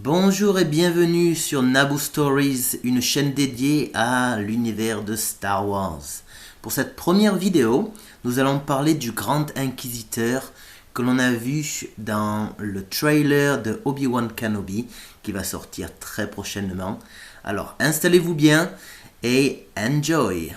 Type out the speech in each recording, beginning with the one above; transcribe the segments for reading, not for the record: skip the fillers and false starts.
Bonjour et bienvenue sur Naboo Stories, une chaîne dédiée à l'univers de Star Wars. Pour cette première vidéo, nous allons parler du Grand Inquisiteur que l'on a vu dans le trailer de Obi-Wan Kenobi qui va sortir très prochainement. Alors installez-vous bien et enjoy!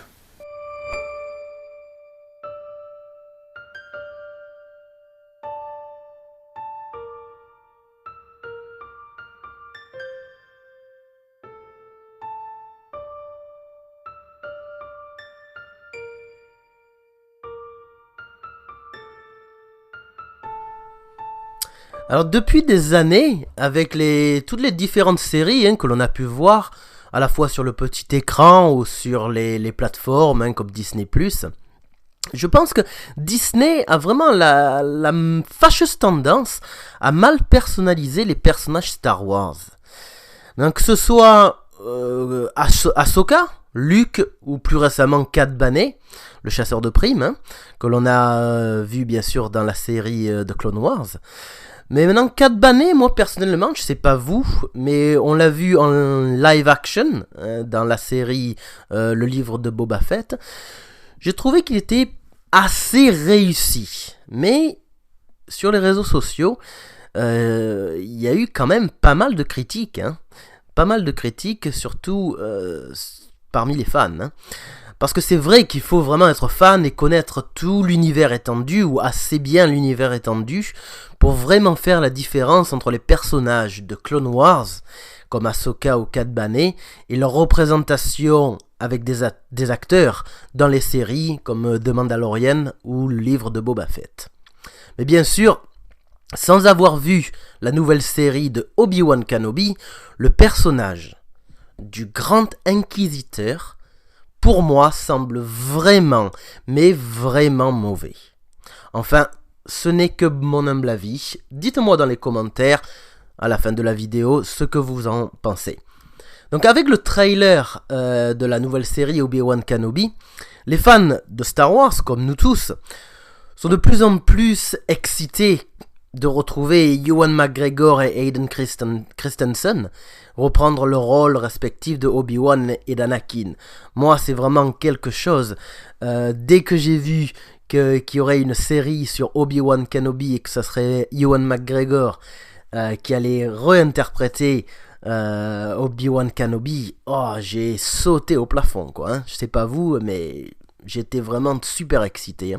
Alors depuis des années, avec toutes les différentes séries que l'on a pu voir, à la fois sur le petit écran ou sur les plateformes comme Disney+, je pense que Disney a vraiment la fâcheuse tendance à mal personnaliser les personnages Star Wars. Donc que ce soit Ahsoka, Luke ou plus récemment Cad Bane, le chasseur de primes, que l'on a vu bien sûr dans la série de Clone Wars. Mais maintenant, Cad Bane, moi personnellement, je sais pas vous, mais on l'a vu en live action dans la série Le livre de Boba Fett. J'ai trouvé qu'il était assez réussi. Mais sur les réseaux sociaux, il y a eu quand même pas mal de critiques. Pas mal de critiques, surtout parmi les fans. Parce que c'est vrai qu'il faut vraiment être fan et connaître tout l'univers étendu, ou assez bien l'univers étendu, pour vraiment faire la différence entre les personnages de Clone Wars, comme Ahsoka ou Cad Bane, et leur représentation avec des acteurs dans les séries, comme The Mandalorian ou le livre de Boba Fett. Mais bien sûr, sans avoir vu la nouvelle série de Obi-Wan Kenobi, le personnage du Grand Inquisiteur, pour moi, semble vraiment, mais vraiment mauvais. Enfin, ce n'est que mon humble avis. Dites-moi dans les commentaires, à la fin de la vidéo, ce que vous en pensez. Donc avec le trailer de la nouvelle série Obi-Wan Kenobi, les fans de Star Wars, comme nous tous, sont de plus en plus excités de retrouver Ewan McGregor et Hayden Christensen reprendre le rôle respectif de Obi-Wan et d'Anakin. Moi, c'est vraiment quelque chose. Dès que j'ai vu qu'il y aurait une série sur Obi-Wan Kenobi et que ça serait Ewan McGregor qui allait réinterpréter Obi-Wan Kenobi, oh, j'ai sauté au plafond, quoi. Je sais pas vous, mais j'étais vraiment super excité.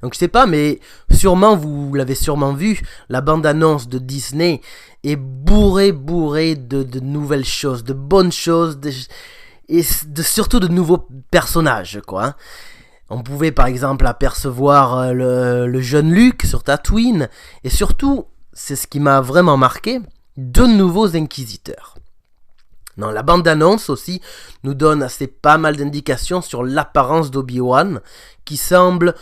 Donc je sais pas, mais sûrement vous l'avez sûrement vu, la bande-annonce de Disney est bourrée de nouvelles choses, de bonnes choses, et surtout de nouveaux personnages, quoi. On pouvait par exemple apercevoir le jeune Luke sur Tatooine, et surtout, c'est ce qui m'a vraiment marqué, de nouveaux inquisiteurs. Non, la bande-annonce aussi nous donne assez pas mal d'indications sur l'apparence d'Obi-Wan, qui semble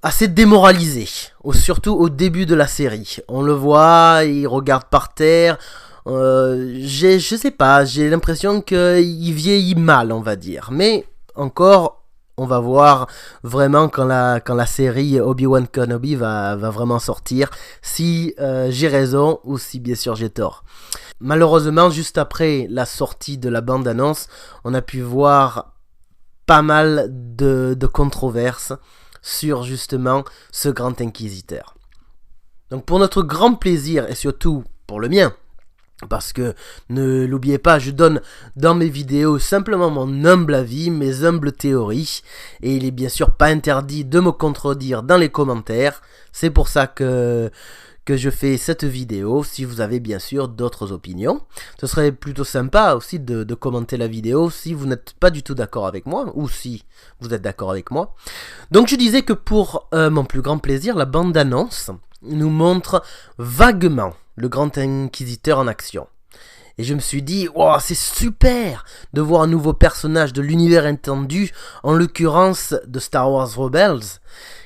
assez démoralisé, surtout au début de la série. On le voit, il regarde par terre. Je sais pas, j'ai l'impression qu'il vieillit mal, on va dire. Mais encore, on va voir vraiment quand la série Obi-Wan Kenobi va vraiment sortir, si j'ai raison ou si bien sûr j'ai tort. Malheureusement, juste après la sortie de la bande-annonce, on a pu voir pas mal de controverses sur justement ce grand inquisiteur. Donc pour notre grand plaisir et surtout pour le mien, parce que ne l'oubliez pas, je donne dans mes vidéos simplement mon humble avis, mes humbles théories, et il est bien sûr pas interdit de me contredire dans les commentaires. C'est pour ça que je fais cette vidéo, si vous avez bien sûr d'autres opinions. Ce serait plutôt sympa aussi de commenter la vidéo si vous n'êtes pas du tout d'accord avec moi, ou si vous êtes d'accord avec moi. Donc je disais que pour mon plus grand plaisir, la bande-annonce nous montre vaguement le Grand Inquisiteur en action. Et je me suis dit, wow, c'est super de voir un nouveau personnage de l'univers étendu, en l'occurrence de Star Wars Rebels,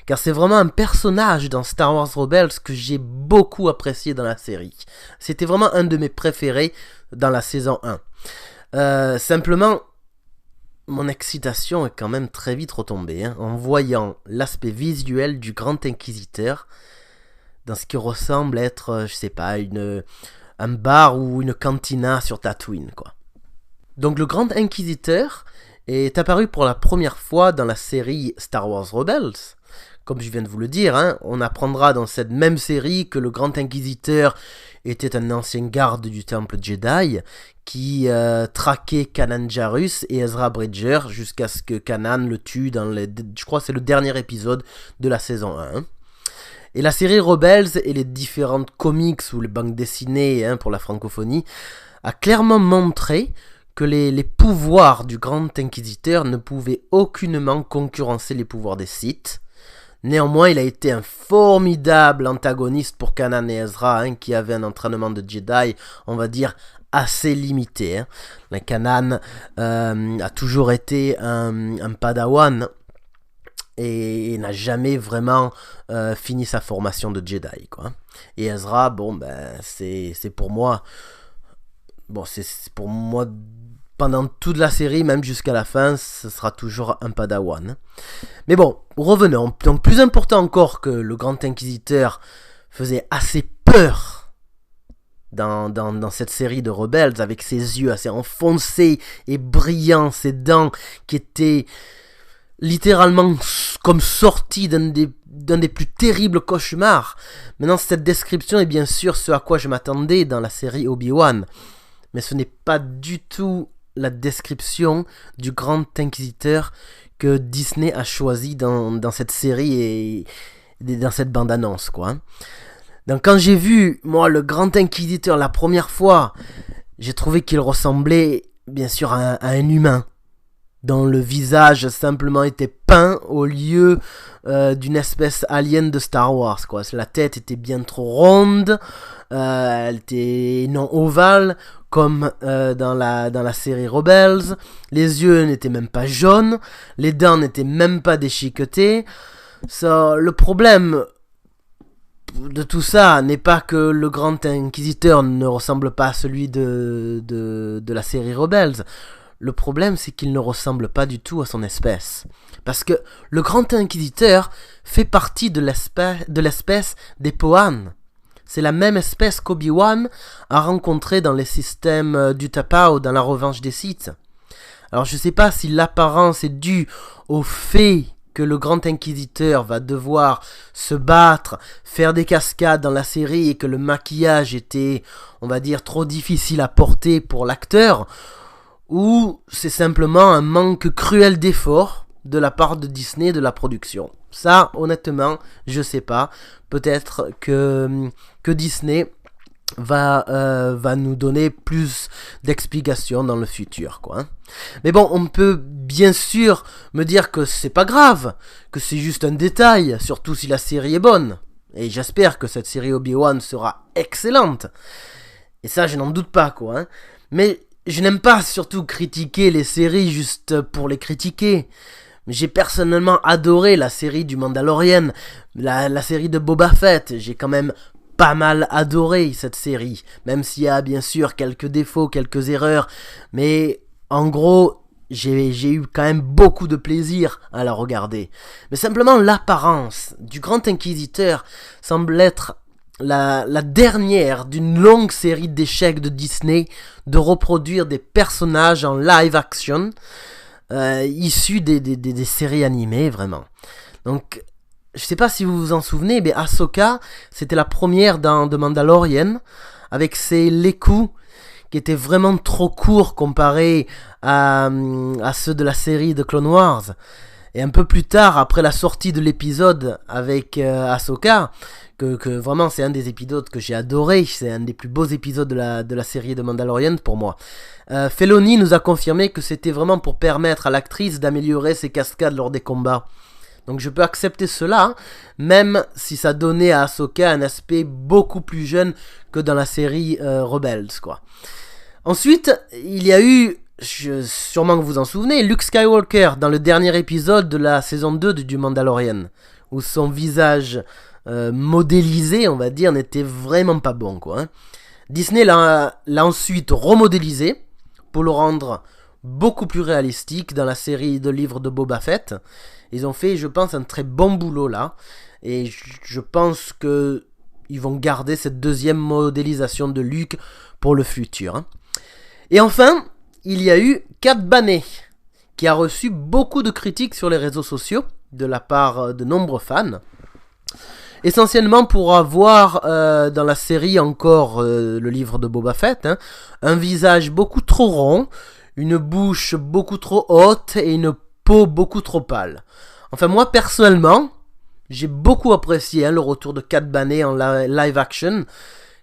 car c'est vraiment un personnage dans Star Wars Rebels que j'ai beaucoup apprécié dans la série. C'était vraiment un de mes préférés dans la saison 1. Simplement, mon excitation est quand même très vite retombée en voyant l'aspect visuel du Grand Inquisiteur dans ce qui ressemble à être, je sais pas, un bar ou une cantina sur Tatooine, quoi. Donc le Grand Inquisiteur est apparu pour la première fois dans la série Star Wars Rebels. Comme je viens de vous le dire, hein, on apprendra dans cette même série que le Grand Inquisiteur était un ancien garde du Temple Jedi qui traquait Kanan Jarrus et Ezra Bridger jusqu'à ce que Kanan le tue dans je crois que c'est le dernier épisode de la saison 1. Et la série Rebels et les différentes comics ou les bandes dessinées, hein, pour la francophonie a clairement montré que les pouvoirs du Grand Inquisiteur ne pouvaient aucunement concurrencer les pouvoirs des Sith. Néanmoins, il a été un formidable antagoniste pour Kanan et Ezra, hein, qui avaient un entraînement de Jedi, on va dire, assez limité. Hein. La Kanan a toujours été un padawan et n'a jamais vraiment fini sa formation de Jedi, quoi. Et Ezra, bon, ben, c'est pour moi... Bon, c'est pour moi... Pendant toute la série, même jusqu'à la fin, ce sera toujours un padawan. Mais bon, revenons. Donc plus important encore que le Grand Inquisiteur faisait assez peur dans cette série de Rebels, avec ses yeux assez enfoncés et brillants, ses dents qui étaient littéralement comme sorties d'un des plus terribles cauchemars. Maintenant, cette description est bien sûr ce à quoi je m'attendais dans la série Obi-Wan. Mais ce n'est pas du tout la description du Grand Inquisiteur que Disney a choisi dans cette série et dans cette bande-annonce, quoi. Donc quand j'ai vu, moi, le Grand Inquisiteur la première fois, j'ai trouvé qu'il ressemblait, bien sûr, à un humain, dont le visage simplement était peint au lieu d'une espèce alien de Star Wars, quoi. La tête était bien trop ronde, elle était non ovale, comme dans la série Rebels. Les yeux n'étaient même pas jaunes, les dents n'étaient même pas déchiquetées. Le problème de tout ça n'est pas que le Grand Inquisiteur ne ressemble pas à celui de la série Rebels. Le problème, c'est qu'il ne ressemble pas du tout à son espèce. Parce que le Grand Inquisiteur fait partie de l'espèce des Pohan. C'est la même espèce qu'Obi-Wan a rencontré dans les systèmes du Tapao dans la Revanche des Sith. Alors je ne sais pas si l'apparence est due au fait que le Grand Inquisiteur va devoir se battre, faire des cascades dans la série et que le maquillage était, on va dire, trop difficile à porter pour l'acteur, ou c'est simplement un manque cruel d'effort de la part de Disney de la production. Ça, honnêtement, je sais pas. Peut-être que Disney va nous donner plus d'explications dans le futur, quoi. Mais bon, on peut bien sûr me dire que c'est pas grave, que c'est juste un détail, surtout si la série est bonne. Et j'espère que cette série Obi-Wan sera excellente. Et ça, je n'en doute pas, quoi. Hein. Mais je n'aime pas surtout critiquer les séries juste pour les critiquer. J'ai personnellement adoré la série du Mandalorian, la série de Boba Fett. J'ai quand même pas mal adoré cette série, même s'il y a bien sûr quelques défauts, quelques erreurs. Mais en gros, j'ai eu quand même beaucoup de plaisir à la regarder. Mais simplement l'apparence du Grand Inquisiteur semble être la dernière d'une longue série d'échecs de Disney de reproduire des personnages en live action issus des séries animées, vraiment. Donc, je sais pas si vous vous en souvenez, mais Ahsoka, c'était la première dans The Mandalorian, avec ses lécous qui étaient vraiment trop courts comparés à ceux de la série de Clone Wars. Et un peu plus tard, après la sortie de l'épisode avec Ahsoka, que vraiment c'est un des épisodes que j'ai adoré, c'est un des plus beaux épisodes de la série de Mandalorian pour moi. Filoni nous a confirmé que c'était vraiment pour permettre à l'actrice d'améliorer ses cascades lors des combats. Donc je peux accepter cela, même si ça donnait à Ahsoka un aspect beaucoup plus jeune que dans la série Rebels, quoi. Ensuite, il y a eu, sûrement que vous vous en souvenez, Luke Skywalker dans le dernier épisode de la saison 2 du Mandalorian, où son visage modélisé, on va dire, n'était vraiment pas bon, quoi. Hein. Disney l'a ensuite remodélisé pour le rendre beaucoup plus réalistique dans la série de livres de Boba Fett. Ils ont fait, je pense, un très bon boulot là. Et je pense que ils vont garder cette deuxième modélisation de Luke pour le futur. Hein. Et enfin, il y a eu Cat Bane, qui a reçu beaucoup de critiques sur les réseaux sociaux de la part de nombreux fans. Essentiellement pour avoir dans la série encore le livre de Boba Fett, hein, un visage beaucoup trop rond, une bouche beaucoup trop haute et une peau beaucoup trop pâle. Enfin moi personnellement, j'ai beaucoup apprécié le retour de Cat Bane en live action,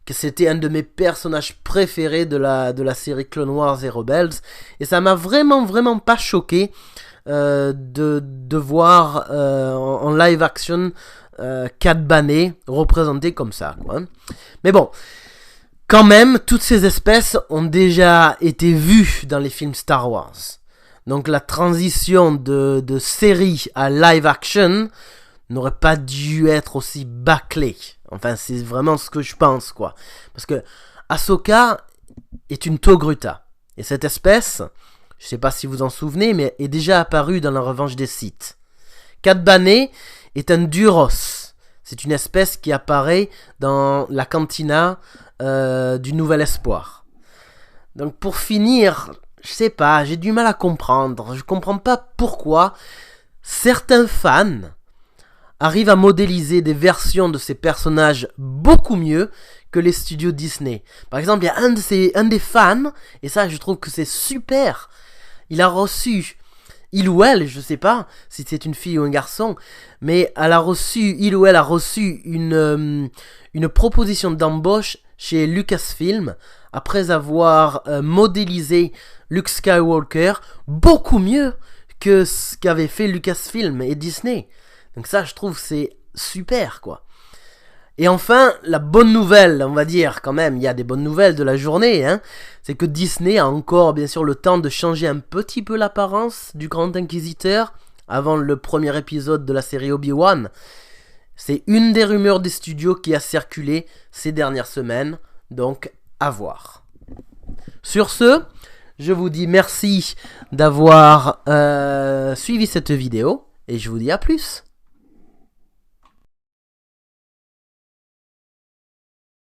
que c'était un de mes personnages préférés de la série Clone Wars et Rebels, et ça m'a vraiment pas choqué de voir en live action Cat Bane représenté comme ça, quoi. Mais bon, quand même, toutes ces espèces ont déjà été vues dans les films Star Wars. Donc la transition de série à live action n'aurait pas dû être aussi bâclée. Enfin, c'est vraiment ce que je pense, quoi. Parce que Ahsoka est une Togruta. Et cette espèce, je sais pas si vous en souvenez, mais est déjà apparue dans la Revanche des Sith. Cat Bane est un Duros. C'est une espèce qui apparaît dans la cantina du Nouvel Espoir. Donc pour finir, je sais pas, j'ai du mal à comprendre. Je comprends pas pourquoi certains fans arrivent à modéliser des versions de ces personnages beaucoup mieux que les studios Disney. Par exemple, il y a un des fans, et ça je trouve que c'est super, il a reçu, il ou elle, je sais pas si c'est une fille ou un garçon, mais il ou elle a reçu une proposition d'embauche chez Lucasfilm après avoir modélisé Luke Skywalker beaucoup mieux que ce qu'avait fait Lucasfilm et Disney. Donc ça, je trouve, c'est super, quoi. Et enfin, la bonne nouvelle, on va dire, quand même, il y a des bonnes nouvelles de la journée, hein, c'est que Disney a encore, bien sûr, le temps de changer un petit peu l'apparence du Grand Inquisiteur avant le premier épisode de la série Obi-Wan. C'est une des rumeurs des studios qui a circulé ces dernières semaines, donc à voir. Sur ce, je vous dis merci d'avoir suivi cette vidéo, et je vous dis à plus.